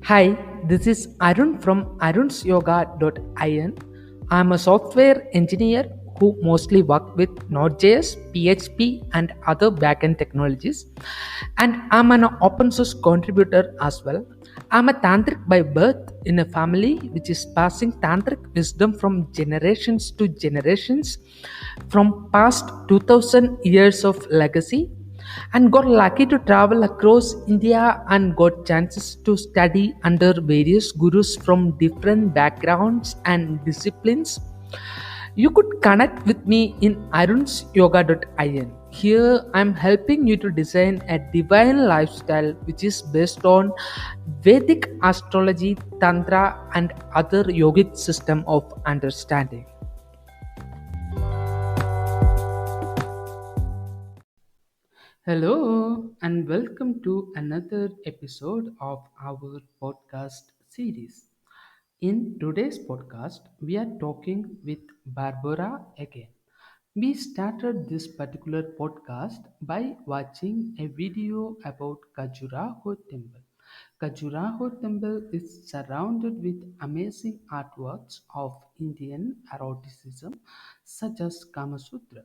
Hi, this is Arun from arunsyoga.in. I'm a software engineer who mostly work with Node.js, PHP, and other backend technologies. And I'm an open source contributor as well. I'm a tantric by birth in a family which is passing tantric wisdom from generations to generations from past 2000 years of legacy and got lucky to travel across India and got chances to study under various gurus from different backgrounds and disciplines. You could connect with me in arunsyoga.in. Here I'm helping you to design a divine lifestyle which is based on Vedic astrology, tantra and other yogic system of understanding. Hello, and welcome to another episode of our podcast series. In today's podcast, we are talking with Barbora again. We started this particular podcast by watching a video about Khajuraho Temple. Khajuraho Temple is surrounded with amazing artworks of Indian eroticism such as Kamasutra.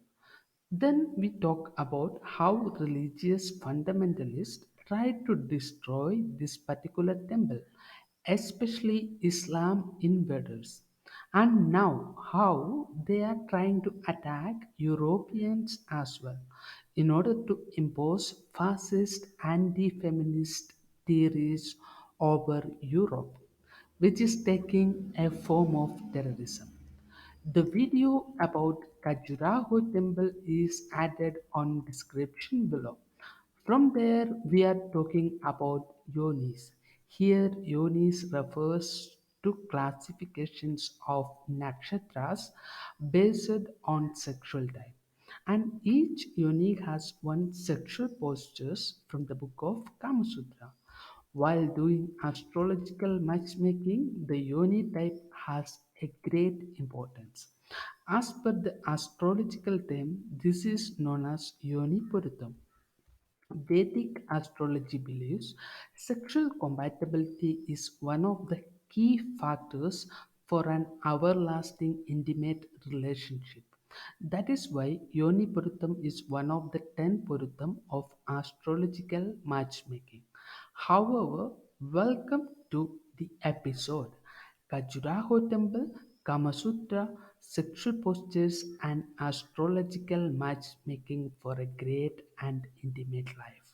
Then we talk about how religious fundamentalists tried to destroy this particular temple, especially Islam invaders, and now how they are trying to attack Europeans as well in order to impose fascist anti-feminist theories over Europe, which is taking a form of terrorism. The video about Khajuraho Temple is added on description below. From there, we are talking about Yonis. Here, Yonis refers to classifications of nakshatras based on sexual type. And each yoni has one sexual postures from the book of Kamasutra. While doing astrological matchmaking, the yoni type has a great importance. As per the astrological term, this is known as yoni purutam. Vedic astrology believes sexual compatibility is one of the key factors for an everlasting intimate relationship. That is why Yoni Purutam is one of the 10 Purutam of astrological matchmaking. However, welcome to the episode. Khajuraho Temple, Kamasutra, sexual postures, and astrological matchmaking for a great and intimate life.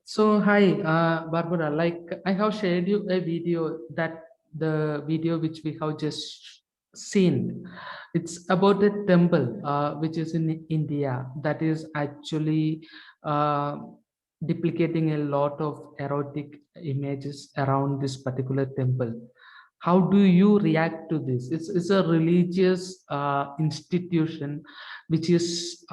So hi, Barbara. Like I have shared you a video that the video which we have just seen. It's about a temple which is in India that is actually uh, duplicating a lot of erotic images around this particular temple. How do you react to this? It's a religious institution which is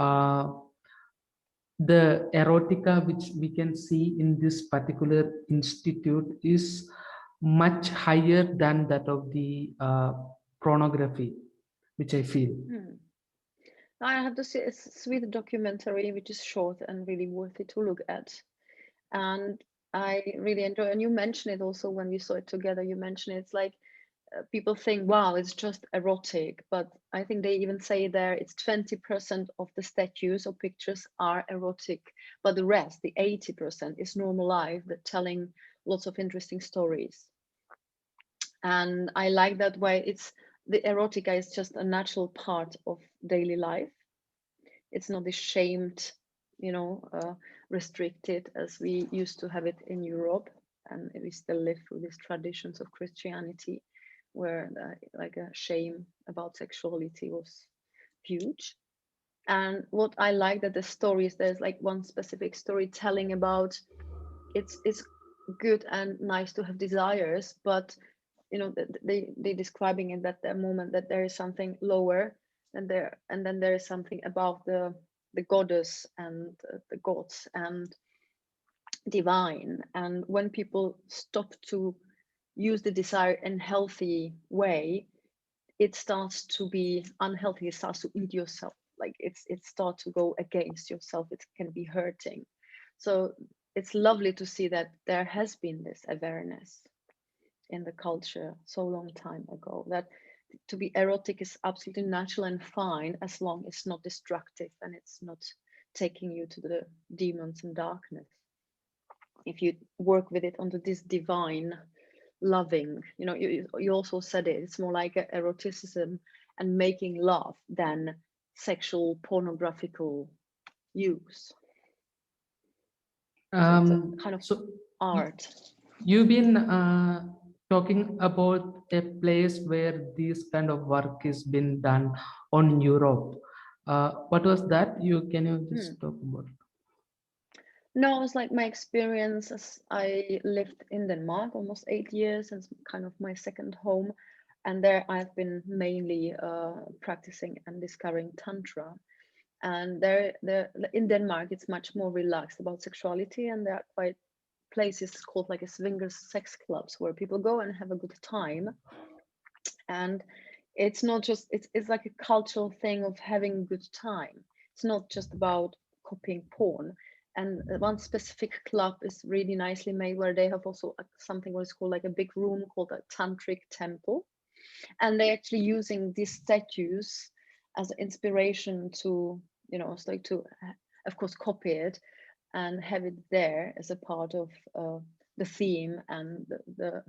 the erotica which we can see in this particular institute is much higher than that of the pornography, which I feel. Hmm. I have to say, it's a sweet documentary which is short and really worth it to look at. And I really enjoy. And you mentioned it also when we saw it together. You mentioned it's like people think, wow, it's just erotic, but I think they even say there it's 20% of the statues or pictures are erotic, but the rest, the 80%, is normal life that telling lots of interesting stories. And I like that way. It's the erotica is just a natural part of daily life. It's not shamed, you know, restricted as we used to have it in Europe, and we still live through these traditions of Christianity, where like a shame about sexuality was huge. And what I like that the stories, there's like one specific story telling about it's good and nice to have desires, but you know they describing in that moment that there is something lower and there, and then there is something above the goddess and the gods and divine. And when people stop to use the desire in healthy way, it starts to be unhealthy. It starts to eat yourself, like it start to go against yourself. It can be hurting. So it's lovely to see that there has been this awareness in the culture so long time ago, that to be erotic is absolutely natural and fine as long as it's not destructive and it's not taking you to the demons and darkness. If you work with it under this divine loving, you also said it, it's more like eroticism and making love than sexual pornographical use. So it's a kind of So y- art. you've been talking about a place where this kind of work is been done on Europe. What was that? Can you Hmm. just talk about? No, it's like my experience as I lived in Denmark almost 8 years, and it's kind of my second home. And there I've been mainly practicing and discovering Tantra. And there in Denmark, it's much more relaxed about sexuality, and there are quite places called like a swingers sex clubs where people go and have a good time. And it's not just it's like a cultural thing of having a good time. It's not just about copying porn. And one specific club is really nicely made where they have also something what is called like a big room called a Tantric Temple, and they're actually using these statues as inspiration to, it's like to of course copy it and have it there as a part of the theme and the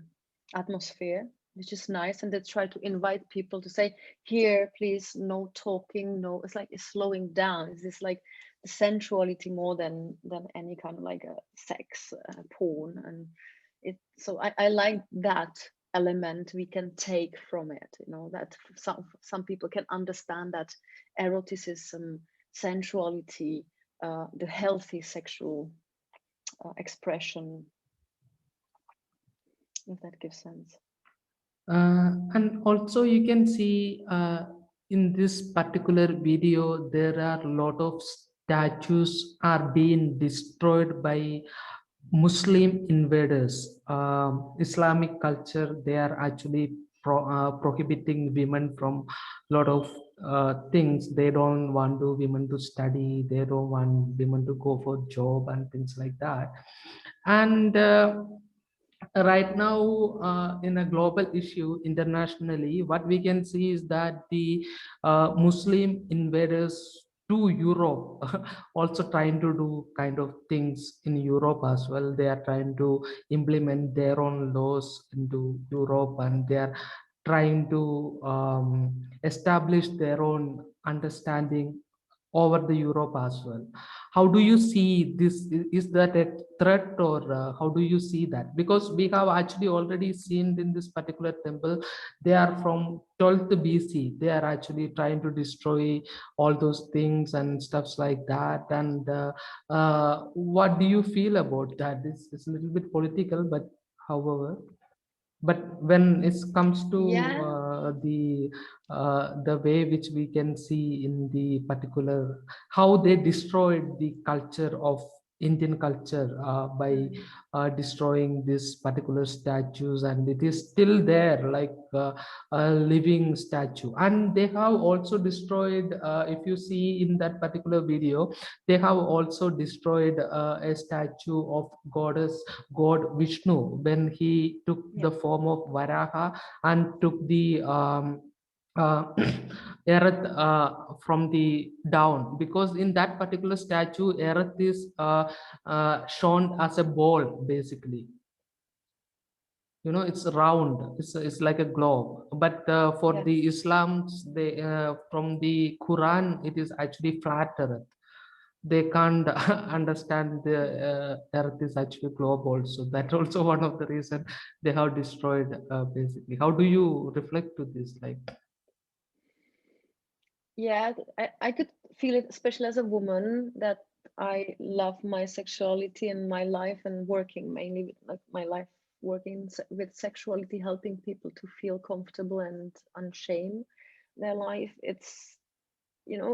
atmosphere, which is nice. And they try to invite people to say, here, please, no talking, no. It's like it's slowing down. It's this like the sensuality more than any kind of like a sex porn, and it. So I like that element we can take from it. That some people can understand that eroticism, sensuality, the healthy sexual expression, if that gives sense. And also you can see in this particular video there are a lot of statues are being destroyed by Muslim invaders. Islamic culture, they are actually prohibiting women from a lot of things. They don't want women to study, they don't want women to go for job and things like that. And right now, in a global issue internationally, what we can see is that the Muslim invaders to Europe also trying to do kind of things in Europe as well. They are trying to implement their own laws into Europe, and they are trying to establish their own understanding over the Europe as well. How do you see this? Is that a threat, or how do you see that? Because we have actually already seen in this particular temple, they are from 12th BC. They are actually trying to destroy all those things and stuffs like that. And what do you feel about that? It's a little bit political, but however, but when it comes to Yeah. the way which we can see in the particular how they destroyed the culture of Indian culture by Mm. destroying this particular statues, and it is still there like a living statue. And they have also destroyed, if you see in that particular video, they have also destroyed a statue of god Vishnu when he took Yeah. the form of Varaha and took the uh, earth from the down, because in that particular statue earth is shown as a ball basically. It's round, it's like a globe, but for the Yes. Islams, they from the Quran it is actually flat earth. They can't understand the earth is actually globe also. That also one of the reason they have destroyed basically. How do you reflect to this, like? Yeah, I could feel it, especially as a woman, that I love my sexuality and my life, and working mainly with like my life working with sexuality, helping people to feel comfortable and unshame their life. It's,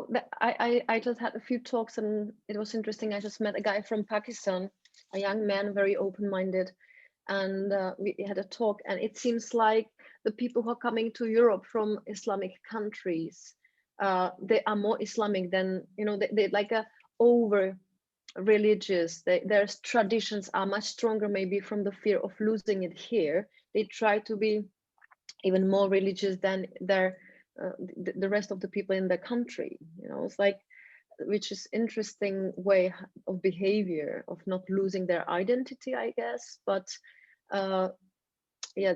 that I just had a few talks, and it was interesting. I just met a guy from Pakistan, a young man, very open-minded, and we had a talk. And it seems like the people who are coming to Europe from Islamic countries, they are more Islamic than, they like a over religious. Their traditions are much stronger, maybe from the fear of losing it here. They try to be even more religious than the rest of the people in the country. It's like, which is interesting way of behavior, of not losing their identity, I guess. But uh, yeah,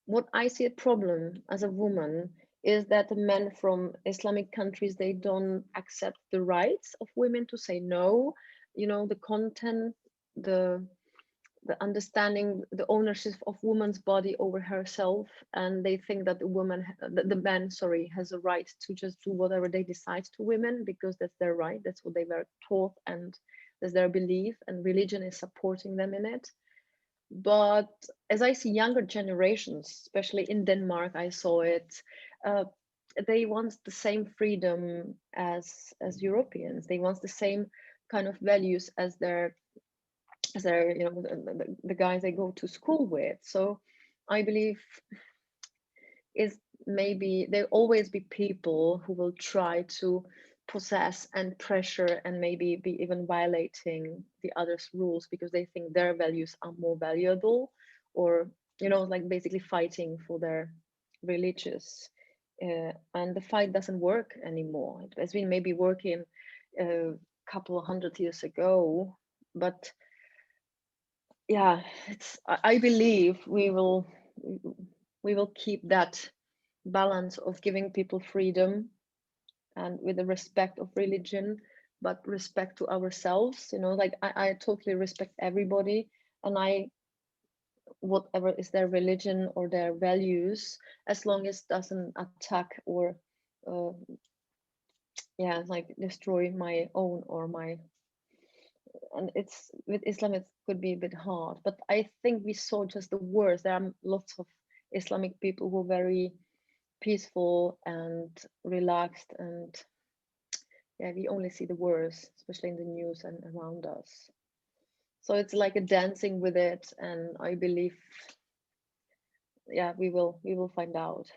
what I see a problem as a woman is that the men from Islamic countries, they don't accept the rights of women to say no. The content, the the understanding, the ownership of woman's body over herself, and they think that the man, sorry, has a right to just do whatever they decide to women because that's their right. That's what they were taught, and that's their belief, and religion is supporting them in it. But as I see younger generations, especially in Denmark, I saw it. Uh, they want the same freedom as Europeans. They want the same kind of values as their the guys they go to school with. So I believe is maybe there always be people who will try to possess and pressure and maybe be even violating the others rules because they think their values are more valuable, or like basically fighting for their religious, and the fight doesn't work anymore. It has been maybe working a couple of hundred years ago, but yeah, I believe we will keep that balance of giving people freedom and with the respect of religion, but respect to ourselves. Like I totally respect everybody, and I whatever is their religion or their values, as long as doesn't attack or uh, yeah, like destroy my own or my. And it's with Islam, it could be a bit hard, but I think we saw just the worst. There are lots of Islamic people who are very peaceful and relaxed, and yeah, we only see the worst, especially in the news and around us. So it's like a dancing with it, and I believe, yeah, we will find out.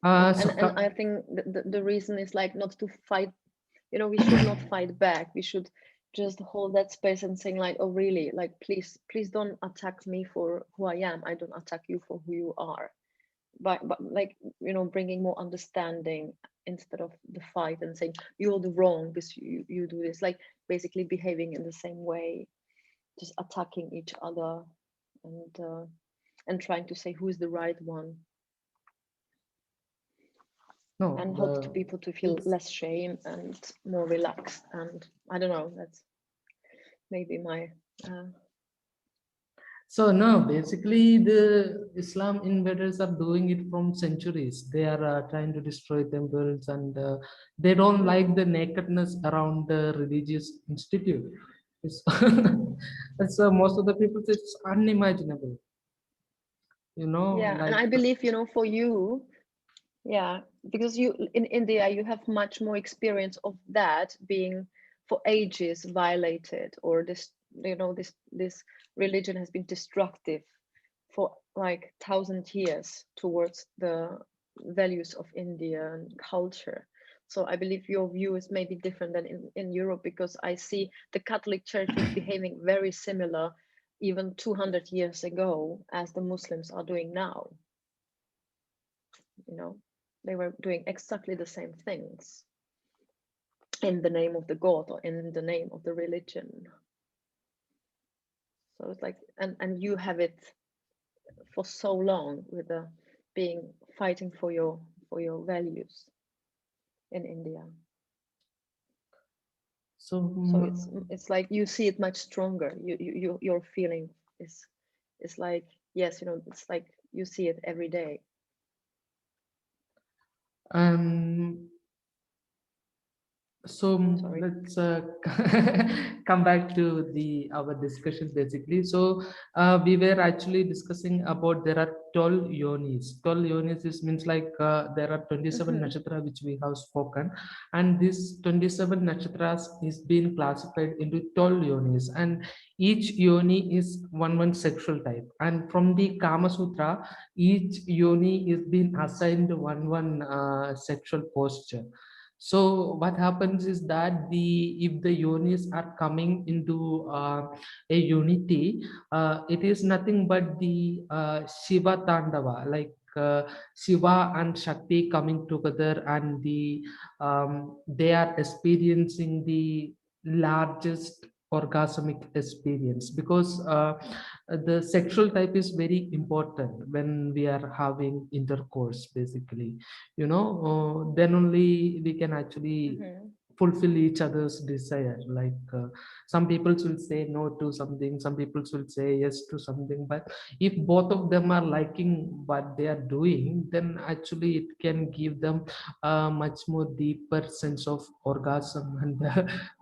Uh, so, And I think the reason is like not to fight. We should not fight back. We should just hold that space and saying like, oh really, like please don't attack me for who I am. I don't attack you for who you are. But like, bringing more understanding instead of the fight and saying you're the wrong because you do this, like basically behaving in the same way, just attacking each other, and trying to say who's the right one, no, and help to people to feel it's less shame and more relaxed. And I don't know, that's maybe my uh, so no. Basically, the Islam invaders are doing it from centuries. They are trying to destroy temples, and they don't like the nakedness around the religious institute. It's, it's most of the people say it's unimaginable. yeah. And Like I believe, for you, yeah, because you in India you have much more experience of that being for ages violated, or this religion has been destructive for like 1,000 years towards the values of India and culture. So I believe your view is maybe different than in Europe, because I see the Catholic Church was behaving very similar even 200 years ago as the Muslims are doing now. you know they were doing exactly the same things in the name of the god or in the name of the religion. So it's like, and you have it for so long with the being fighting for your values in India. so. So it's like you see it much stronger. Your feeling is like, yes, it's like you see it every day. Um, So Sorry. let's come back to the our discussion basically. So we were actually discussing about there are 12 yonis. 12 yonis is means like there are 27 Mm-hmm. nakshatra which we have spoken, and this 27 nakshatras is being classified into 12 yonis, and each yoni is one sexual type. And from the Kama Sutra, each yoni is being assigned one sexual posture. So what happens is that the if the yonis are coming into a unity, it is nothing but the Shiva Tandava, like Shiva and Shakti coming together, and they are experiencing the largest orgasmic experience, because the sexual type is very important when we are having intercourse basically, then only we can actually Mm-hmm. fulfill each other's desire. Like some people will say no to something, some people will say yes to something, but if both of them are liking what they are doing, then actually it can give them a much more deeper sense of orgasm and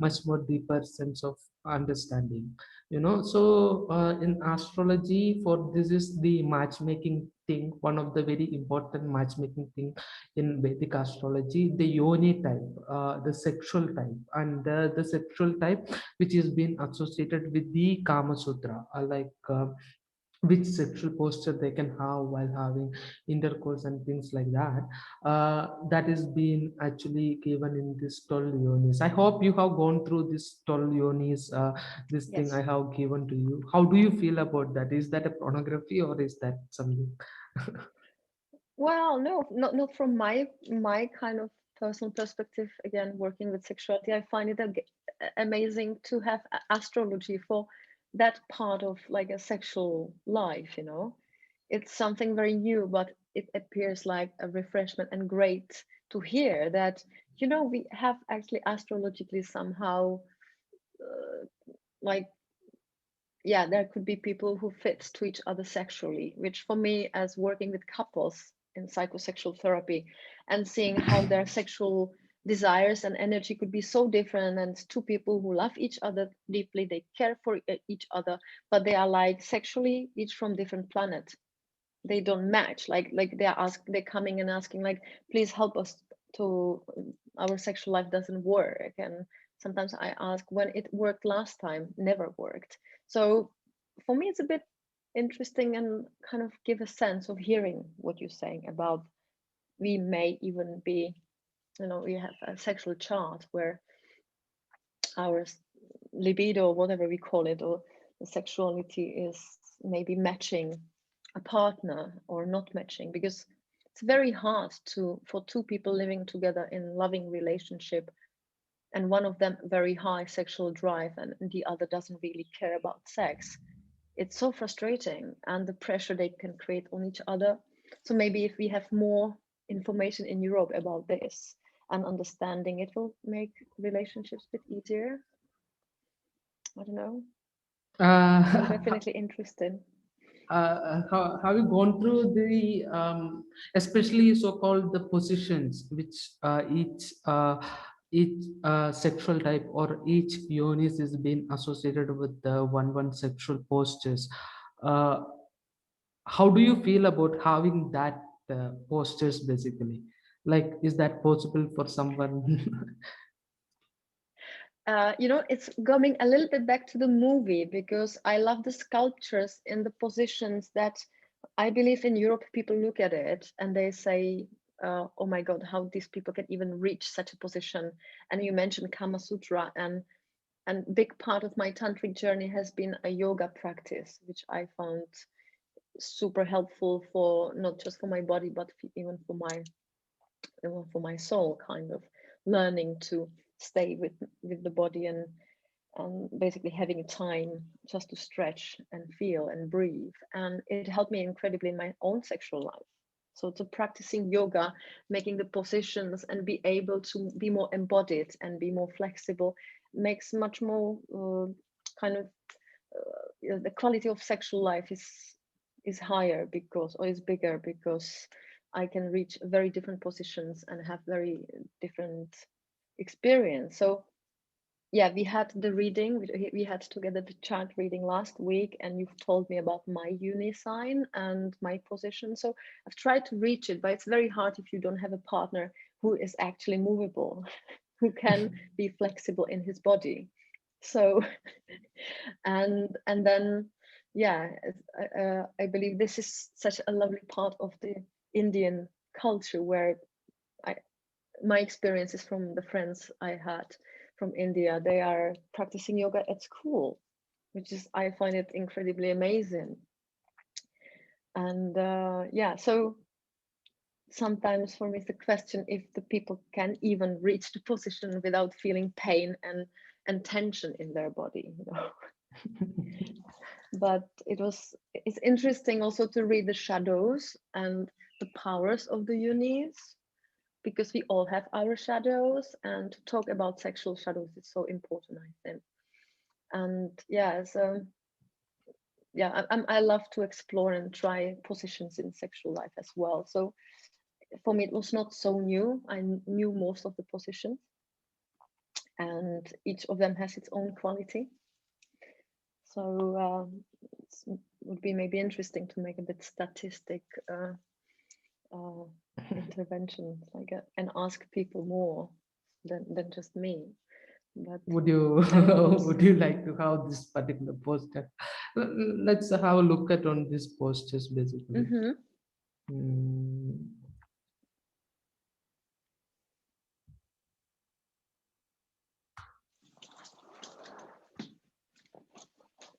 much more deeper sense of understanding. So in astrology, for this is the matchmaking thing, one of the very important matchmaking thing in Vedic astrology, the yoni type, the sexual type, and the sexual type which is being associated with the Kama Sutra, like which sexual posture they can have while having intercourse and things like that. That is being actually given in this 12 yonis. I hope you have gone through this 12 yonis, this thing I Yes. have given to you. How do you feel about that? Is that a pornography or is that something? Well, no, not from my kind of personal perspective. Again, working with sexuality, I find it amazing to have astrology for that part of like a sexual life. It's something very new, but it appears like a refreshment and great to hear that we have actually astrologically somehow like yeah, there could be people who fit to each other sexually, which for me, as working with couples in psychosexual therapy and seeing how their sexual desires and energy could be so different, and two people who love each other deeply, they care for each other, but they are like sexually each from different planets. They don't match. Like they're coming and asking like, please help us to our sexual life doesn't work. And sometimes I ask when it worked last time, never worked. So for me it's a bit interesting and kind of give a sense of hearing what you're saying about we may even be, we have a sexual chart where our libido, whatever we call it, or the sexuality is maybe matching a partner or not matching, because it's very hard to for two people living together in loving relationship and one of them very high sexual drive and the other doesn't really care about sex. It's so frustrating, and the pressure they can create on each other. So maybe if we have more information in Europe about this and understanding, it will make relationships a bit easier. I don't know. I'm uh, definitely interested. how have you gone through the especially so-called the positions which each sexual type or each yonis is being associated with the one sexual postures? uh, how do you feel about having that postures basically? Like, is that possible for someone? It's coming a little bit back to the movie because I love the sculptures in the positions that I believe in Europe people look at it and they say, "Oh my God, how these people can even reach such a position." And you mentioned Kama Sutra, and big part of my tantric journey has been a yoga practice, which I found super helpful for not just for my body but even for my soul, kind of learning to stay with the body and basically having time just to stretch and feel and breathe. And it helped me incredibly in my own sexual life. So to practicing yoga, making the positions and be able to be more embodied and be more flexible makes much more kind of the quality of sexual life is higher because or is bigger because I can reach very different positions and have very different experience. So yeah, we had the reading, we had together the chart reading last week, and you've told me about my uni sign and my position. So I've tried to reach it, but it's very hard if you don't have a partner who is actually movable, who can be flexible in his body. So and then yeah, I believe this is such a lovely part of the Indian culture, where I, my experiences from the friends I had from India, they are practicing yoga at school, which is, I find it incredibly amazing. And yeah, so sometimes for me, it's the question if the people can even reach the position without feeling pain and tension in their body, you know. But it's interesting also to read the shadows and the powers of the unis, because we all have our shadows, and to talk about sexual shadows is so important, I think. And yeah, so yeah, I love to explore and try positions in sexual life as well. So for me, it was not so new. I knew most of the positions, and each of them has its own quality. So it would be maybe interesting to make a bit statistic uh, intervention, like and ask people more than just me. But Would you I always. would you like to have this particular poster? Let's have a look at on these posters basically. Mm-hmm. Mm,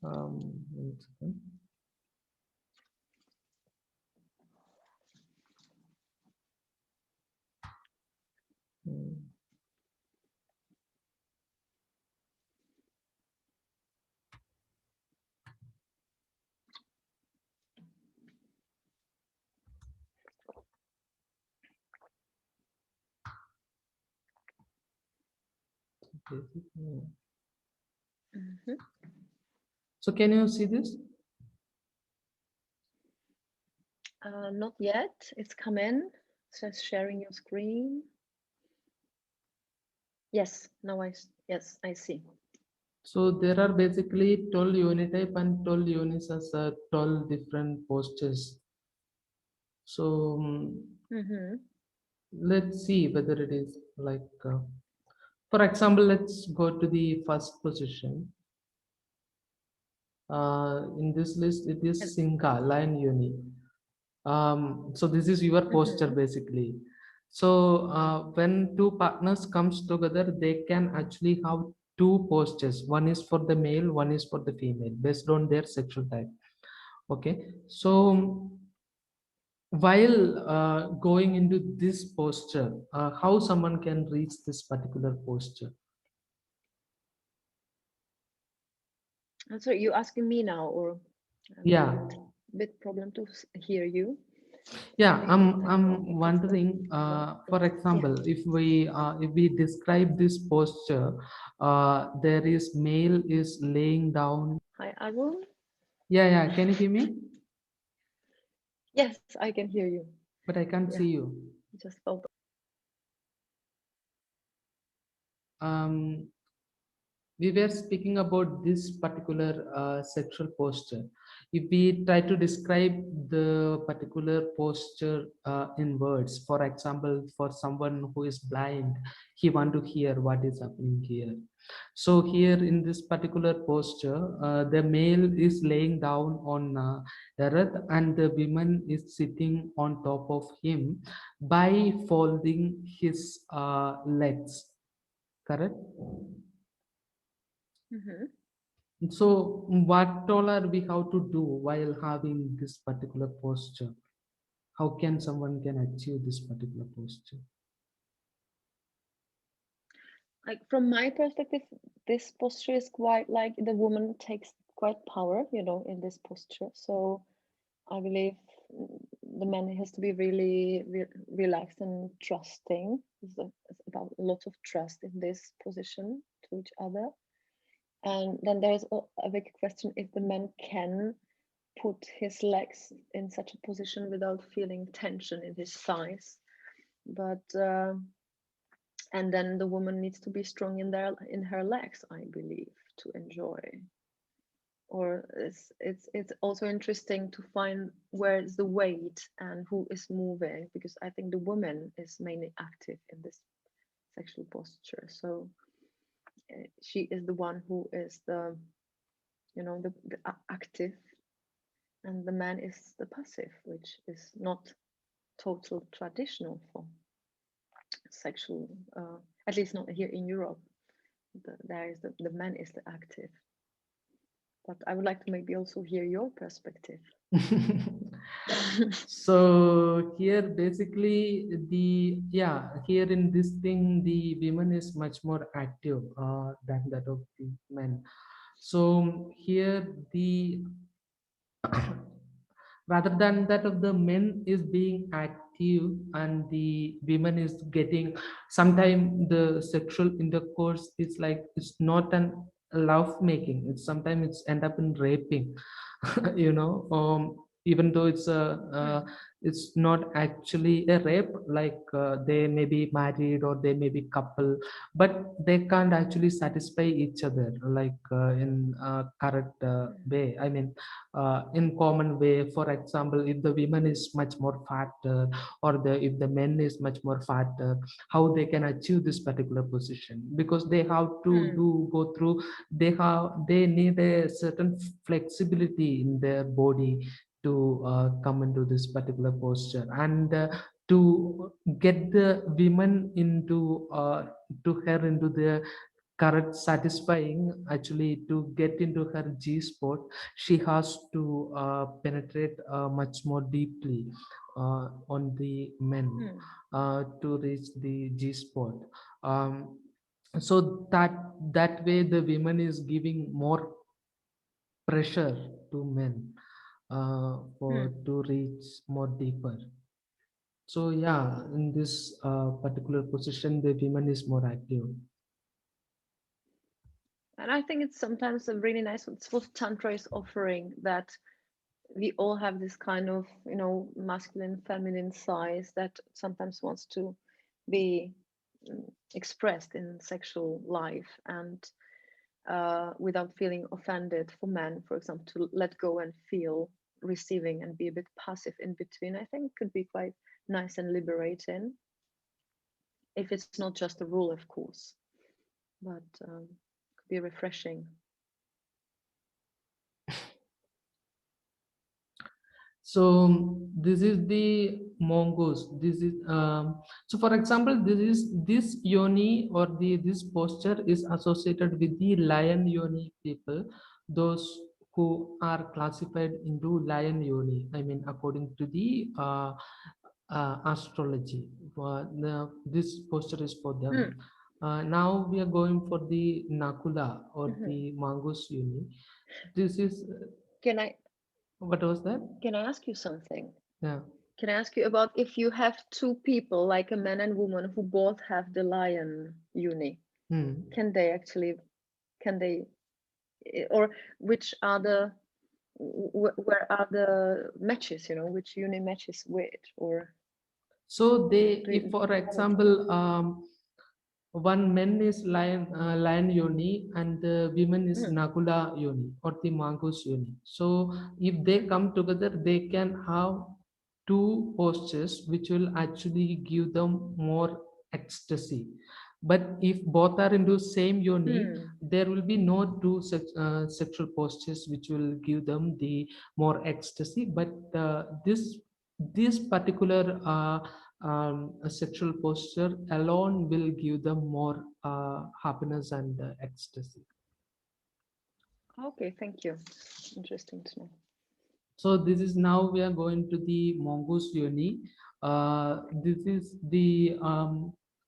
one second. Mm, basic, yeah. Mm-hmm. So can you see this? Not yet. It's come in. It says sharing your screen. Yes. Now yes, I see. So there are basically 12 unit type and 12 units as 12 different postures. So Mm-hmm. let's see whether it is like, for example, let's go to the first position. In this list, it And, is Sinka, Lion Uni. So this is your posture mm-hmm. basically. So when two partners comes together, they can actually have two postures. One is for the male, one is for the female, based on their sexual type. Okay. So while going into this posture, how someone can reach this particular posture? I'm sorry, you asking me now, or I'm a Yeah, bit problem to hear you. yeah. Maybe I'm I don't know I'm if it's the wondering. For line. Yeah. example, if we describe this posture, there is male is laying down. Hi, Arun. Yeah, yeah. Can you hear me? Yes, I can hear you. But I can't Yeah, see you. just felt. Um, we were speaking about this particular sexual posture. If we try to describe the particular posture in words, for example, for someone who is blind, he want to hear what is happening here. So here in this particular posture, the male is laying down on earth and the woman is sitting on top of him by folding his legs, correct? Mm-hmm. So, what all are we how to do while having this particular posture? How can someone can achieve this particular posture? Like from my perspective, this posture is quite like the woman takes quite power, you know, in this posture. So I believe the man has to be really relaxed and trusting. It's about lots of trust in this position to each other. And then there's a big question if the man can put his legs in such a position without feeling tension in his thighs. But And then the woman needs to be strong in her legs, I believe, to enjoy. Or it's also interesting to find where is the weight and who is moving, because I think the woman is mainly active in this sexual posture. So she is the one who is the, the active, and the man is the passive, which is not total traditional for sexual, at least not here in Europe. There is the man is the active. But I would like to maybe also hear your perspective. So here basically the, yeah, here in this thing the women is much more active than that of the men. So here the rather than that of the men is being active and the women is getting, sometimes the sexual intercourse is like it's not an love making, it's sometimes it's end up in raping. Even though Hmm. it's not actually a rape, like they may be married or they may be couple, but they can't actually satisfy each other like in correct Hmm. way, I mean in common way. For example, if the woman is much more fatter, or if the men is much more fatter, how they can achieve this particular position, because they have to Hmm. do go through, they need a certain flexibility in their body to come into this particular posture, and to get the women into to her into the correct satisfying, actually to get into her G spot, she has to penetrate much more deeply on the men Hmm. to reach the G spot. So that way the women is giving more pressure to men for Hmm. to reach more deeper. So yeah, in this particular position the women is more active. And I think it's sometimes a really nice, it's what Tantra is offering, that we all have this kind of, masculine, feminine size that sometimes wants to be expressed in sexual life, and without feeling offended, for men, for example, to let go and feel receiving and be a bit passive in between, I think could be quite nice and liberating, if it's not just a rule, of course, but could be refreshing. So this is the mongoose, this is so for example this yoni, or the this posture is associated with the lion yoni people, those who are classified into lion yoni, I mean according to the astrology. This posture is for them. Hmm. Now we are going for the nakula or Mhm. the mongoose yoni. This is Can I what was that? can I ask you something? Yeah. Can I ask you about, if you have two people, like a man and woman, who both have the lion uni, Hmm. can they actually, can they, or which are the, where are the matches, which uni matches with, or So they, do if you for have it? example, one man is lion yoni and the women is Mm, nakula yoni or the mongoose yoni. So if they mm, come together, they can have two postures which will actually give them more ecstasy. But if both are into same yoni, mm. there will be no two sexual postures which will give them the more ecstasy. But this particular a sexual posture alone will give them more happiness and ecstasy. Okay, thank you. Interesting to know. So this is, now we are going to the mongoose yoni. This is the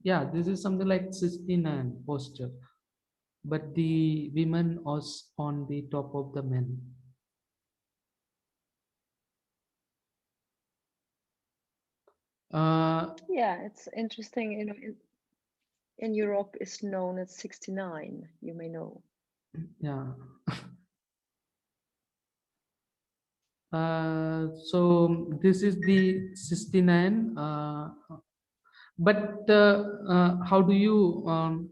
yeah, this is something like 69 posture, but the women was on the top of the men. Uh, Yeah, it's interesting. In Europe, is known as 69. You may know. yeah. So this is the 69. But how do you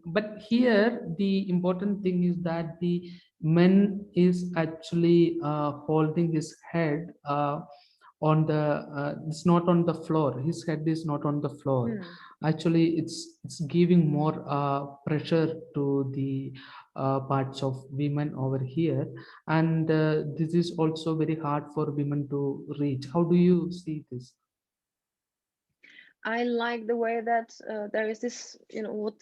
but here the important thing is that the man is actually holding his head on the it's not on the floor, his head is not on the floor. Hmm. Actually it's giving more pressure to the parts of women over here, and this is also very hard for women to reach. How do you see this? I like the way that there is this, what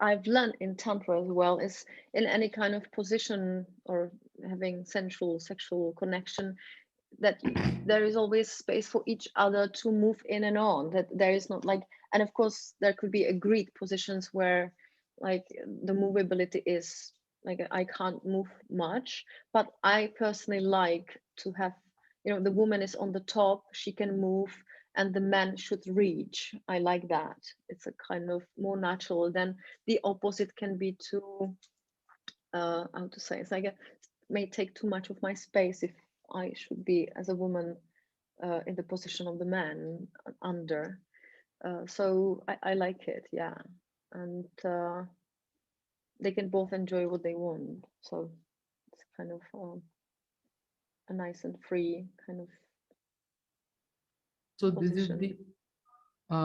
I've learned in Tantra as well is in any kind of position or having sensual, sexual connection, that there is always space for each other to move in and on. That there is not like, and of course, there could be agreed positions where like the movability is like I can't move much, but I personally like to have, the woman is on the top, she can move, and the man should reach. I like that. It's a kind of more natural than the opposite can be too, how to say, it's like a, may take too much of my space if I should be as a woman in the position of the man under. So I like it, yeah. And they can both enjoy what they want. So it's kind of a nice and free kind of So this is position. the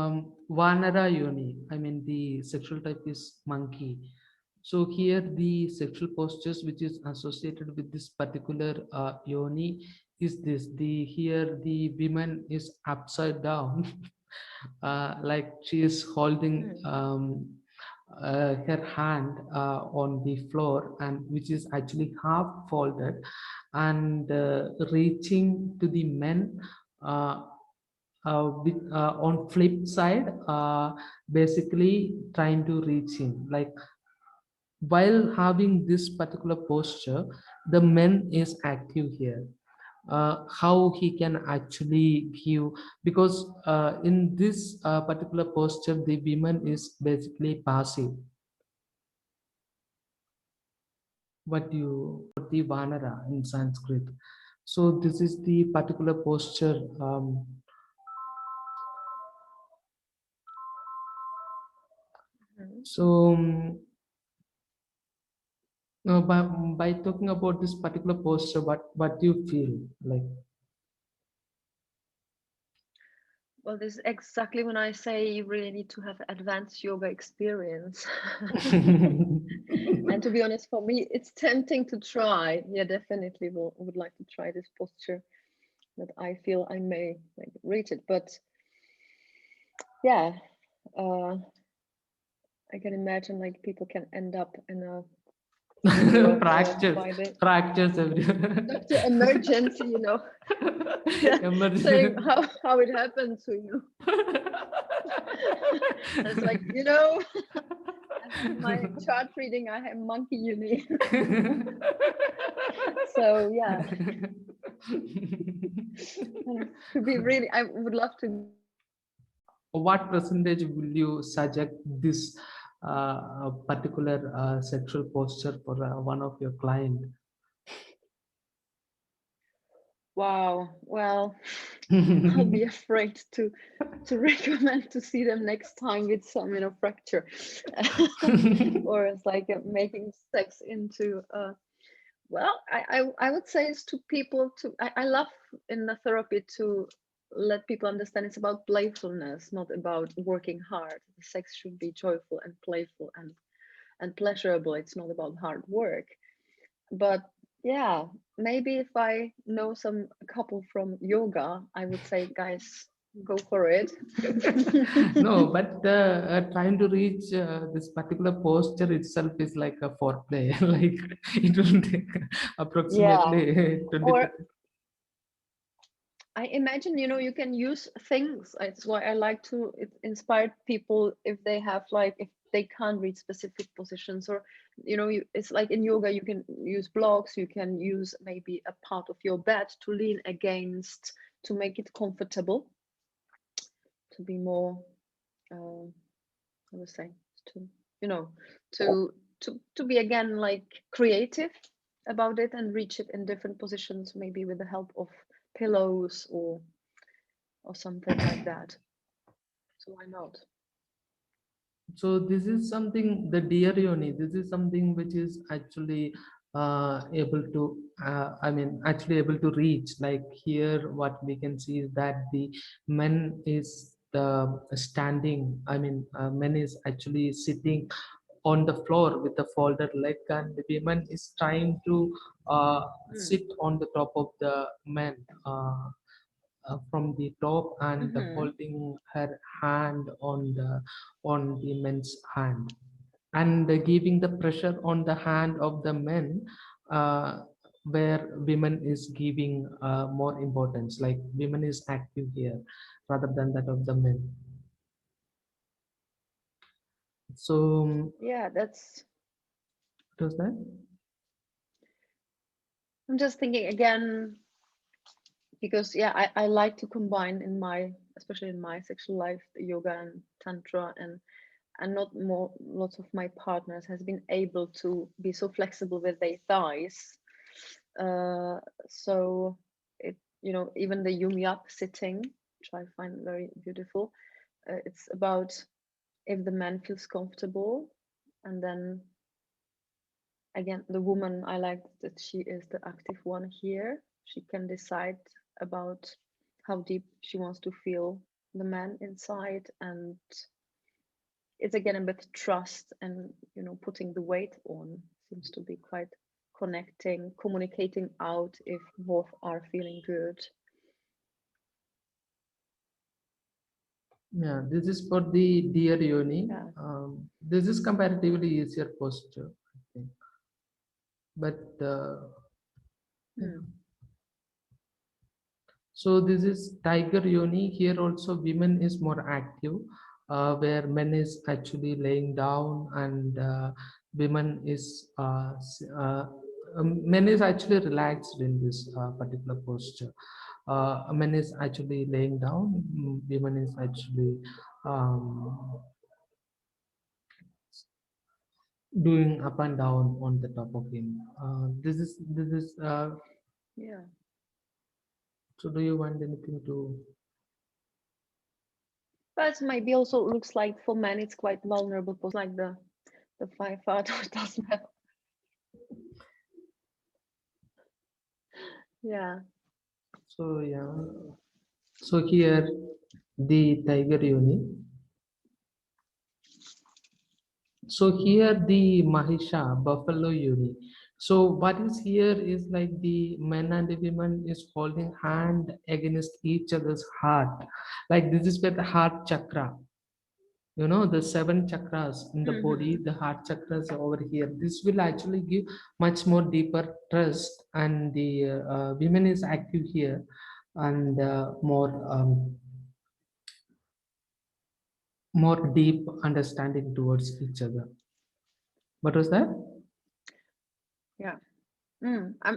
Vanara Yoni. I mean, the sexual type is monkey. So here the sexual postures which is associated with this particular yoni is this. The here the woman is upside down, like she is holding Mm. her hand on the floor, and which is actually half folded, and reaching to the men. On flip side, basically trying to reach him, like while having this particular posture the man is active here. How he can actually give, because in this particular posture the woman is basically passive. What you the vanara in Sanskrit. So this is the particular posture. Mhm. So by talking about this particular posture, what do you feel like? Well, this is exactly when I say you really need to have advanced yoga experience. And to be honest, for me, it's tempting to try. Yeah, definitely would like to try this posture that I feel I may like reach it. But yeah, uh, I can imagine like people can end up in a fractures by the fractures everywhere. doctor emergency, yeah, saying Emergency. how it happened to you. And it's like, as in my chart reading, I have monkey uni. So yeah, and to be really, I would love to. What percentage will you suggest this particular sexual posture for one of your client? Wow. Well, I'll be afraid to recommend to see them next time with some, fracture, or it's like making sex into. Well, I would say it's to people to. I love in the therapy to let people understand it's about playfulness, not about working hard. Sex should be joyful and playful and pleasurable. It's not about hard work. But yeah, maybe if I know some couple from yoga, I would say, guys, go for it. No, but trying to reach this particular posture itself is like a foreplay. Like it will take Yeah. approximately 20. Or I imagine, you can use things. It's why I like to inspire people if they have like, if they can't reach specific positions, or, it's like in yoga, you can use blocks, you can use maybe a part of your bed to lean against to make it comfortable, to be more, I would say, to, you know, to be again like creative about it and reach it in different positions, maybe with the help of pillows or something like that. So why not? So this is something, the dear Yoni, this is something which is actually able to actually able to reach. Like here what we can see is that the men is standing, men is actually sitting on the floor with the folded leg, and the woman is trying to Mm. sit on the top of the man, from the top, and Mm-hmm. holding her hand on the men's hand, and giving the pressure on the hand of the men, uh, where women is giving more importance, like women is active here rather than that of the men. So Yeah, that's. what was that? I'm just thinking again because yeah, I like to combine in my, especially in my sexual life, the yoga and tantra, and not more. Lots of my partners has been able to be so flexible with their thighs. Uh, so it, even the yumi up sitting, which I find very beautiful. It's about if the man feels comfortable, and then again the woman, I like that she is the active one here. She can decide about how deep she wants to feel the man inside, and it's again a bit trust, and putting the weight on seems to be quite connecting, communicating out if both are feeling good. Yeah, this is for the dear Yoni. Yeah. This is comparatively easier posture, I think. But yeah. Hmm. So this is Tiger Yoni. Here also women is more active, where men is actually laying down, and women is men is actually relaxed in this particular posture. Men is actually laying down. Women is actually um, doing up and down on the top of him. This is. Yeah. So do you want anything to? But maybe also looks like for men it's quite vulnerable like the five heart doesn't have. Yeah. So yeah. So here the Tiger Yoni. So here the Mahisha Buffalo Yoni. So what is here is like the men and the women is holding hand against each other's heart. Like this is where the heart chakra, the seven chakras in the body, Mm-hmm. the heart chakras are over here. This will actually give much more deeper trust, and the women is active here, and more deep understanding towards each other. What was that? Yeah.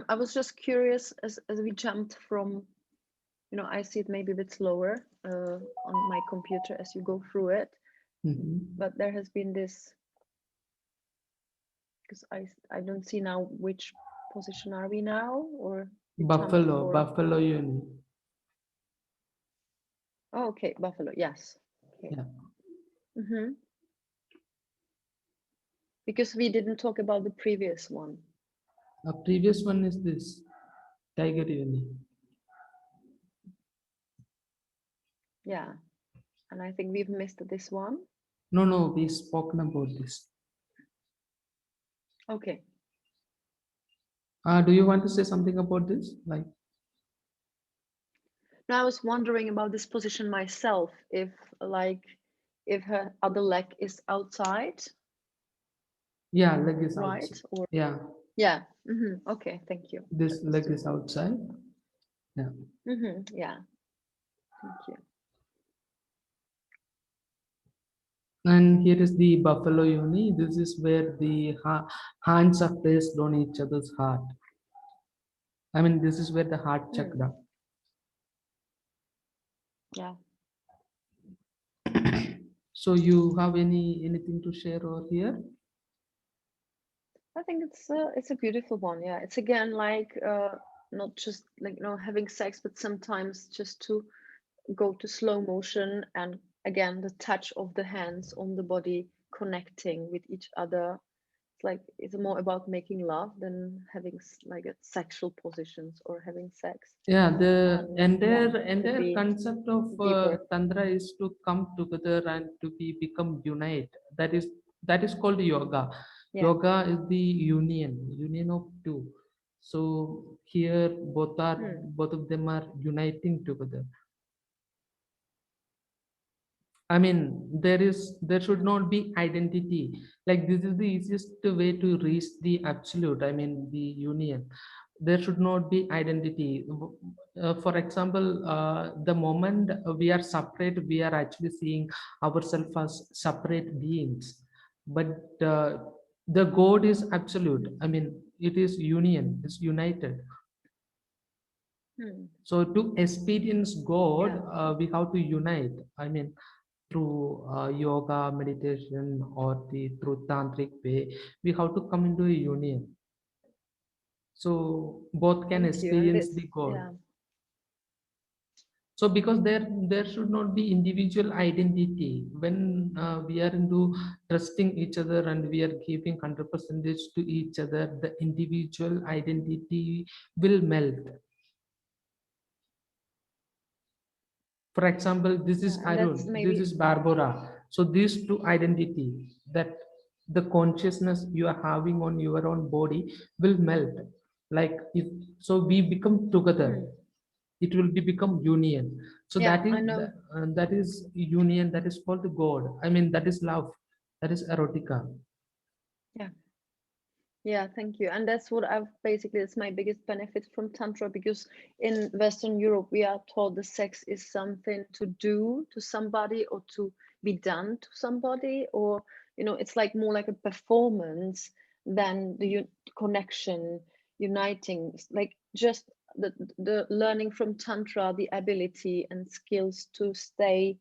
I was just curious as we jumped from, I see it maybe a bit slower on my computer as you go through it, Mhm. but there has been this, because I don't see now which position are we now, or we jumped for. Buffalo Uni. Oh, okay, buffalo. Yes. Okay. Yeah. Mm-hmm. Because we didn't talk about the previous one. A previous one is this Tiger Uni. Yeah, and I think we've missed this one. No, no, we spoken about this. Okay. Do you want to say something about this? Like, Now I was wondering about this position myself, if like if her other leg is outside, yeah, leg is outside. right? Or Yeah, yeah. Okay, thank you. this That was leg the. is outside. Yeah. Yeah, thank you. And here is the Buffalo Uni. This is where the hands are placed on each other's heart. This is where the heart Mm, chakra. yeah, So you have anything to share over here? I think it's a beautiful one. Yeah, it's again like not just like having sex, but sometimes just to go to slow motion, and again the touch of the hands on the body connecting with each other. It's like it's more about making love than having like a sexual positions or having sex. Yeah, the And yeah, could entire be concept of deeper. tantra is to come together and to be become unite. That is called yoga. Yeah. Yoga is the union of two. So here Hmm. both of them are uniting together. I mean, there should Yeah. not be identity. Like this is the easiest way to reach the absolute. I mean, the union. There should not be identity. For example, the moment we are separate, we are actually seeing ourselves as separate beings. But the God is absolute. I mean, it is union. It's united. Hmm. So to experience God, Yeah. we have to unite. I mean, through yoga, meditation, or the through tantric way, we have to come into a union. So both can Thank you. And experience this, the God. yeah. So because there should not be individual identity when we are into trusting each other and we are giving 100% to each other, the individual identity will melt. For example, this is Yeah. And Arun, that's this maybe, is Barbora. So these two identity, that the consciousness you are having on your own body will melt. Like if so we become together, hmm. it will be become union. So Yeah, that is I know. that is union, that is called God. I mean, that is love, that is erotica. Yeah. Yeah, thank you. And that's what I've basically, it's my biggest benefit from Tantra, because in Western Europe, we are taught the sex is something to do to somebody or to be done to somebody, or, it's like more like a performance than the connection, uniting, like just the learning from Tantra, the ability and skills to stay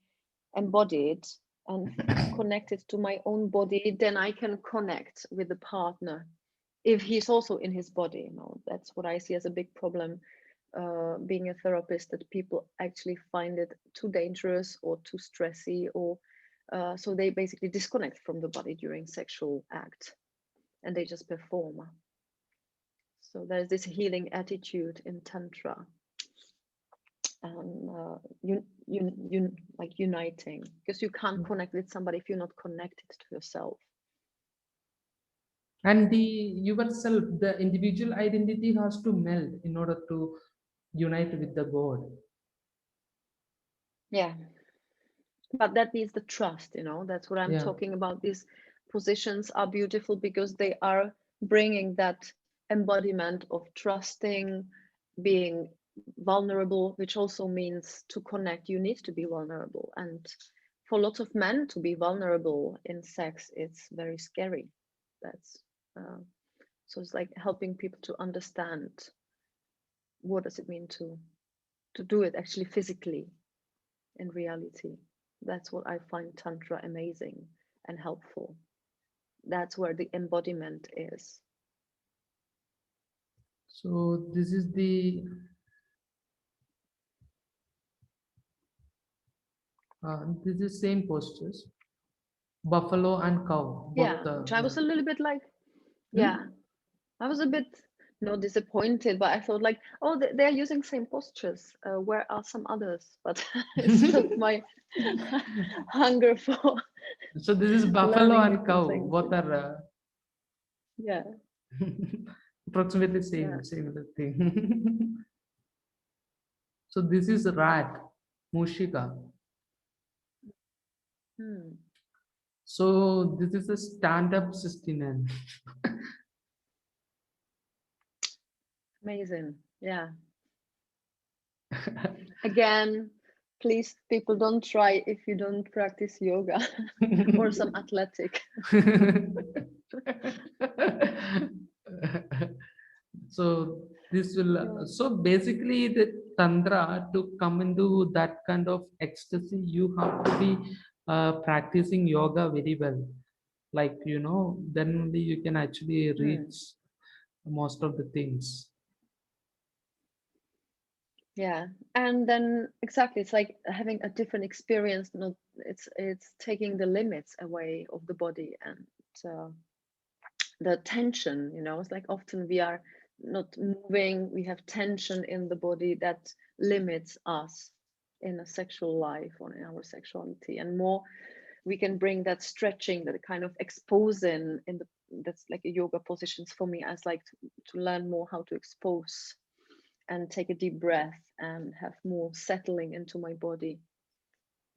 embodied and connected to my own body, then I can connect with the partner if he's also in his body. That's what I see as a big problem, being a therapist, that people actually find it too dangerous or too stressy, or so they basically disconnect from the body during sexual act and they just perform. So there's this healing attitude in Tantra, and like uniting, because you can't connect with somebody if you're not connected to yourself. And the yourself, the individual identity has to melt in order to unite with the God. Yeah, but that needs the trust. That's what I'm Yeah. talking about. These positions are beautiful because they are bringing that embodiment of trusting, being vulnerable, which also means to connect you need to be vulnerable. And for lots of men to be vulnerable in sex, it's very scary. That's uh, so it's like helping people to understand what does it mean to do it actually physically in reality. That's what I find Tantra amazing and helpful. That's where the embodiment is. So this is the this is same postures, buffalo and cow, Yeah, both. which I Yeah. was a little bit like, yeah, Hmm? I was a bit not disappointed, but I thought like, oh, they're using same postures. Where are some others? But it's just my hunger for So this is buffalo learning and different cow. things. Both are Yeah, approximately yeah. similar thing. So this is rat, mushika. Hmm. So this is a stand-up sustenance. Amazing. Yeah. Again, please, people, don't try if you don't practice yoga or some athletic. So this will Yeah. so basically the tantra, to come into that kind of ecstasy, you have to be practicing yoga very well. Like then only you can actually Hmm. reach most of the things. Yeah, and then exactly, it's like having a different experience. Not it's taking the limits away of the body and uh, the tension. It's like often we are not moving. We have tension in the body that limits us in a sexual life or in our sexuality, and more we can bring that stretching, that kind of exposing in the that's like a yoga positions for me as like to learn more how to expose and take a deep breath and have more settling into my body.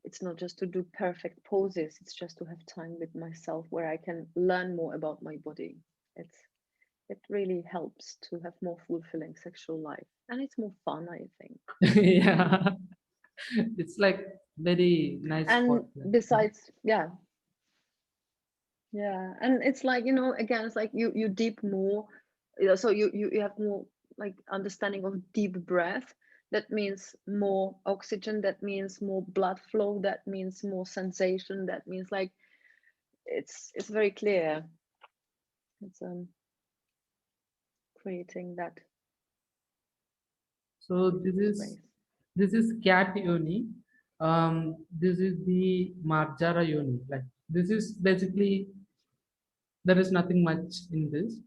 It's not just to do perfect poses, it's just to have time with myself where I can learn more about my body. It really helps to have more fulfilling sexual life, and it's more fun, I think. Yeah, it's like very nice And spot. besides, yeah, yeah, and it's like, again, it's like you deep more, so you have more like understanding of deep breath. That means more oxygen, that means more blood flow, that means more sensation, that means like it's very clear. It's creating that So space. this is cat yoni. This is the marjara yoni. Like this is basically there is nothing much in this.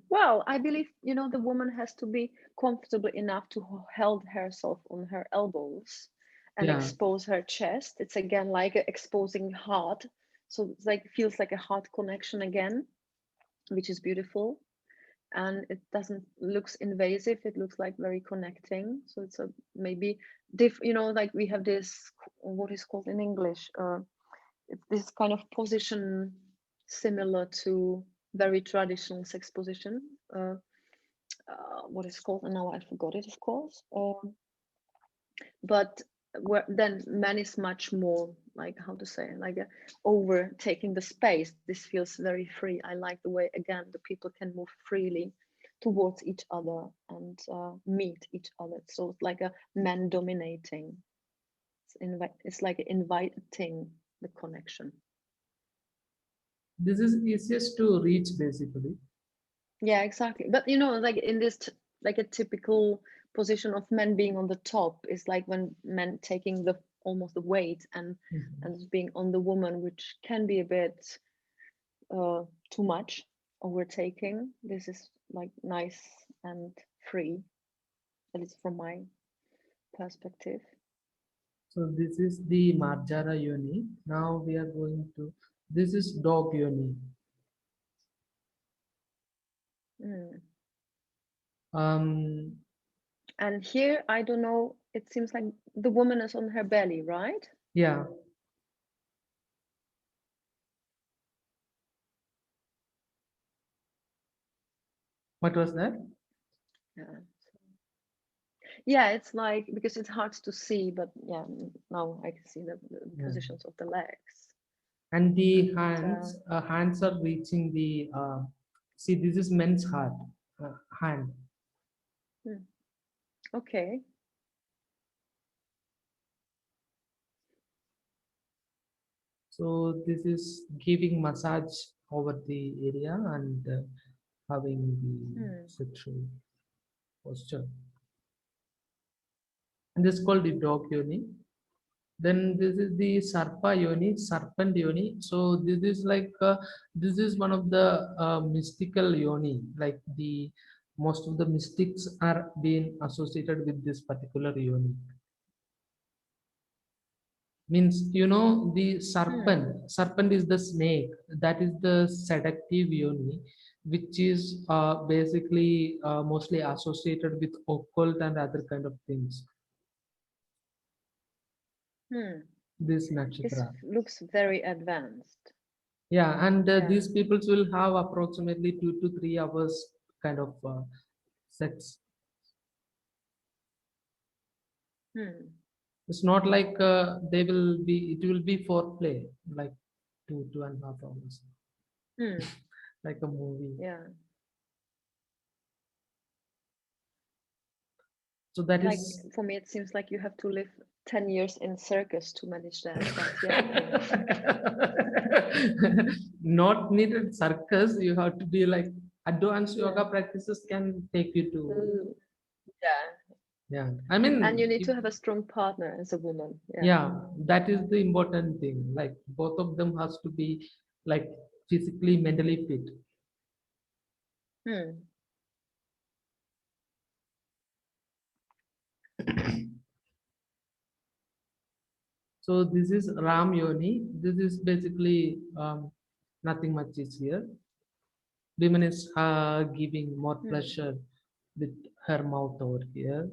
Well, I believe, the woman has to be comfortable enough to hold herself on her elbows and Yeah. expose her chest. It's again like exposing heart. So it's like feels like a heart connection again, which is beautiful. And it doesn't looks invasive. It looks like very connecting. So it's a maybe like we have this what is called in English. It's this kind of position similar to very traditional sex position. What is called, and now I forgot it, of course. But where then man is much more like how to say like overtaking the space. This feels very free. I like the way again the people can move freely towards each other and meet each other. So it's like a man dominating. It's like inviting the connection. This is easiest to reach basically. Yeah, exactly. But like in this, like a typical position of men being on the top is like when men taking the almost the weight Mhm. and being on the woman, which can be a bit too much overtaking. This is like nice and free, at least from my perspective. So this is the marjara yoni. Now we are going to this is dog yoni. Mm. Um, And here, I don't know. It seems like the woman is on her belly, right? yeah. What was that? Yeah. Yeah, it's like because it's hard to see, but yeah, now I can see the Yeah. positions of the legs. And the And hands are reaching the. See, this is men's heart hand. hmm, okay. So this is giving massage over the area and having the Hmm, sexual posture. And this is called the dog yoni. Then this is the sarpa yoni, serpent yoni. So this is like this is one of the mystical yoni. Like the most of the mystics are being associated with this particular yoni. Means the serpent. hmm, Serpent is the snake. That is the seductive yoni, which is basically mostly associated with occult and other kind of things. hmm. This This nakshatra. looks very advanced. Yeah, and Yeah. these peoples will have approximately 2 to 3 hours kind of sex. Hmm, It's not like they will be. It will be foreplay like 2.5 hours, hmm. like a movie. Yeah. So that Like is for me, it seems like you have to live 10 years in circus to manage that. But yeah, okay. not needed circus. You have to be like Advanced yoga Yeah. practices can take you to, Mm, yeah. yeah. I And you mean, need to have a strong partner as a woman. Yeah. yeah, that is the important thing. Like both of them has to be like physically, mentally fit. Hmm. So this is Ram Yoni. This is basically nothing much is here. Women is giving more Hmm. pleasure with her mouth over here.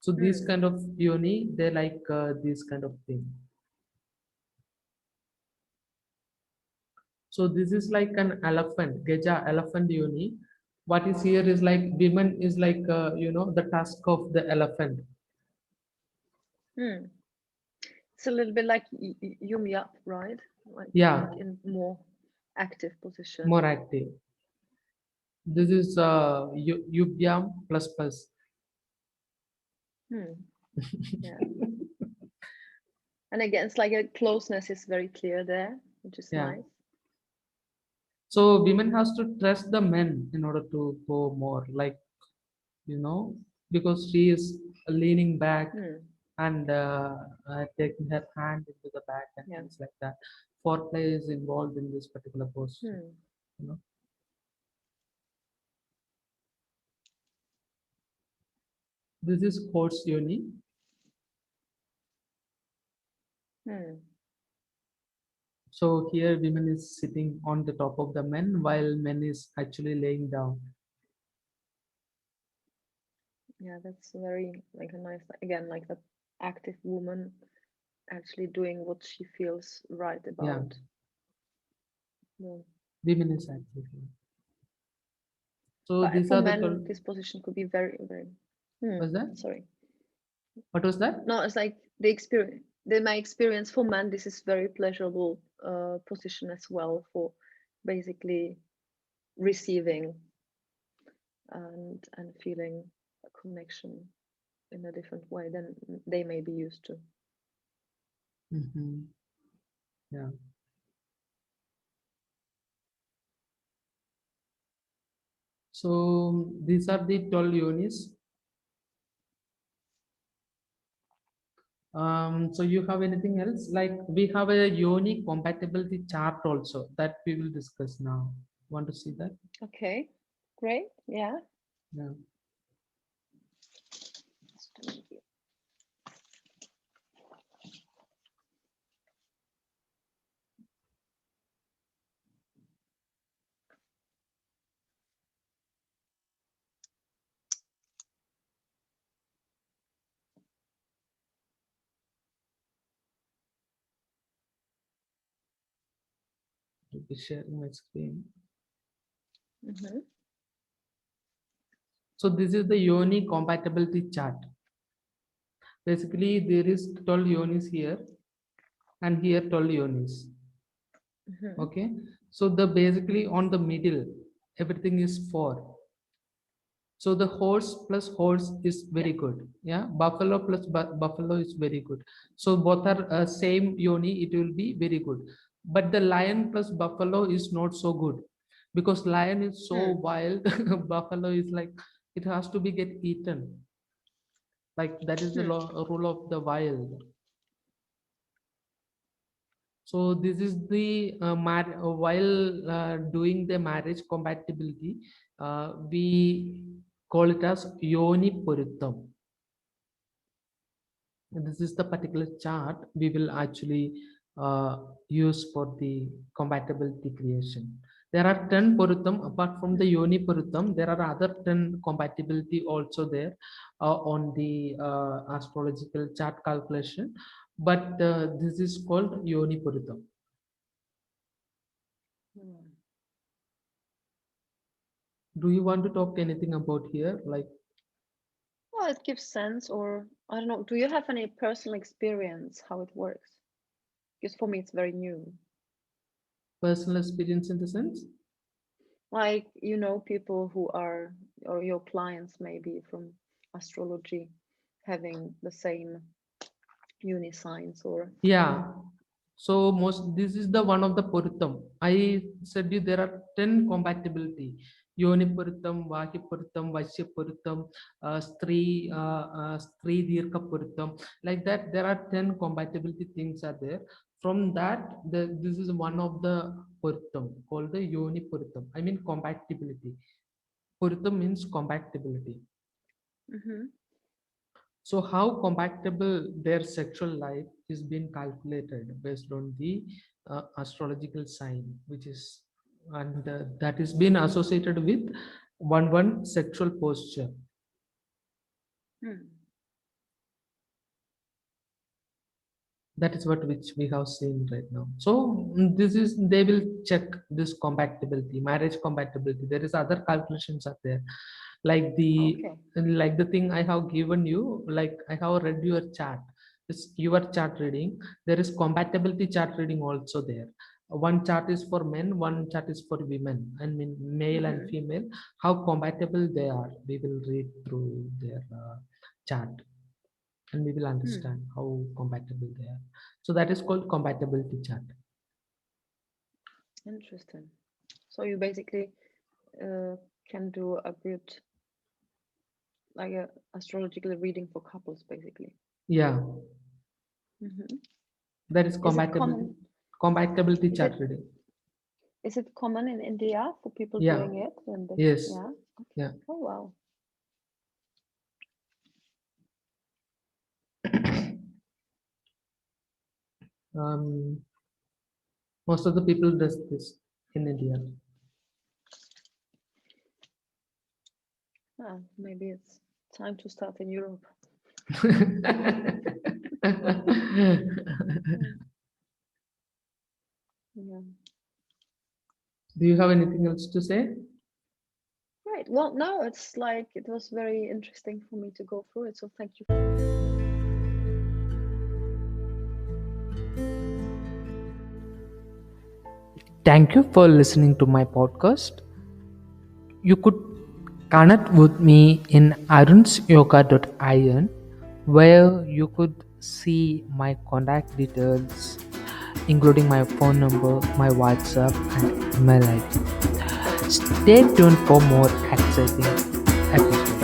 So this Hmm. kind of yoni, they like this kind of thing. So this is like an elephant, Geja elephant yoni. What is here is like women is like the tusk of the elephant. Hmm. It's a little bit like yum yap, right? Yeah, Like in more active position. more active. This is Yubyam plus plus. Hmm. Yeah. And again, it's like a closeness is very clear there, which is Yeah. nice. So women has to trust the men in order to go more, like you know, because she is leaning back Hmm. and taking her hand into the back and Yeah. things like that. Foreplay is involved in this particular posture. Hmm. You know, this is horse yoni. Hmm. So here women is sitting on the top of the men while men is actually laying down. Yeah, that's very like a nice again like the active woman actually doing what she feels right Yeah, about. Yeah. women is actually. So But these for are the men, 12. this position could be very, very. Hmm. What's that? Sorry. What was that? No, it's like the experience. My experience for men, this is very pleasurable position as well for basically receiving and feeling a connection in a different way than they may be used to. Hmm. Yeah. So these are the 12 yonis. So you have anything else? Like we have a Uni Compatibility Chart also that we will discuss now. Want to see that? Okay, great. Yeah. Yeah. I'll be sharing my screen. Mm-hmm. So this is the Yoni Compatibility Chart. Basically, there is 12 yonis here and here 12 yonis. Mm-hmm. Okay. So the basically on the middle, everything is 4. So the horse plus horse is Yeah. very good. Yeah, buffalo plus buffalo is very good. So both are same yoni. It will be very good. But the lion plus buffalo is not so good because lion is so Hmm. wild. Buffalo is like it has to be get eaten. Like that is the Hmm. rule of the wild. So this is the while doing the marriage compatibility, we call it as yoni puruttam. This is the particular chart we will actually use for the compatibility creation. There are 10 Puruttam. Apart from the Hmm. Yoni Puruttam, there are other 10 compatibility also there on the astrological chart calculation. But this is called Yoni Puruttam. Hmm. Do you want to talk anything about here, like Well, it gives sense, or I don't know. Do you have any personal experience how it works? Because for me, it's very new. personal experience in the sense? Like, people who are, or your clients maybe from astrology, having the same uni signs or. Yeah. So most this is the one of the Puritham. I said you there are 10 compatibility. Yoni Puritham, Vaki Puritham, Vaishya Puritham, Stri Dirka Puritham. Like that, there are 10 compatibility things are there. From that, this is one of the Puritham called the Yoni Puritham. I mean compatibility. Puritham means compatibility. Mm-hmm. So how compatible their sexual life is being calculated based on the astrological sign, which is and that is being associated with one sexual posture. Mm. That is what which we have seen right now. So this is they will check this compatibility, marriage compatibility. There is other calculations are there, like Okay. the thing I have given you, like I have read your chart. It's your chart reading. There is compatibility chart reading also there. One chart is for men, one chart is for women. I mean male and Mm-hmm. female, how compatible they are. We will read through their chart, and we will Mm. understand how compatible they are. So that is called compatibility chart. Interesting. So you basically uh, can do a good, like a astrological reading for couples, basically. Yeah, Mm-hmm. that is Is it common? compatibility Is chart it reading. is it common in India for people Yeah, doing it? And they, yes, yeah. Okay. yeah. Oh wow. um, Most of the people does this in India. Ah, maybe it's time to start in Europe. Mm. Yeah. Do you have anything else to say? Right. Well, no, it's like it was very interesting for me to go through it. So thank you. Thank you for listening to my podcast. You could connect with me in arunsyoga.in, where you could see my contact details, including my phone number, my WhatsApp, and email ID. Stay tuned for more exciting episodes.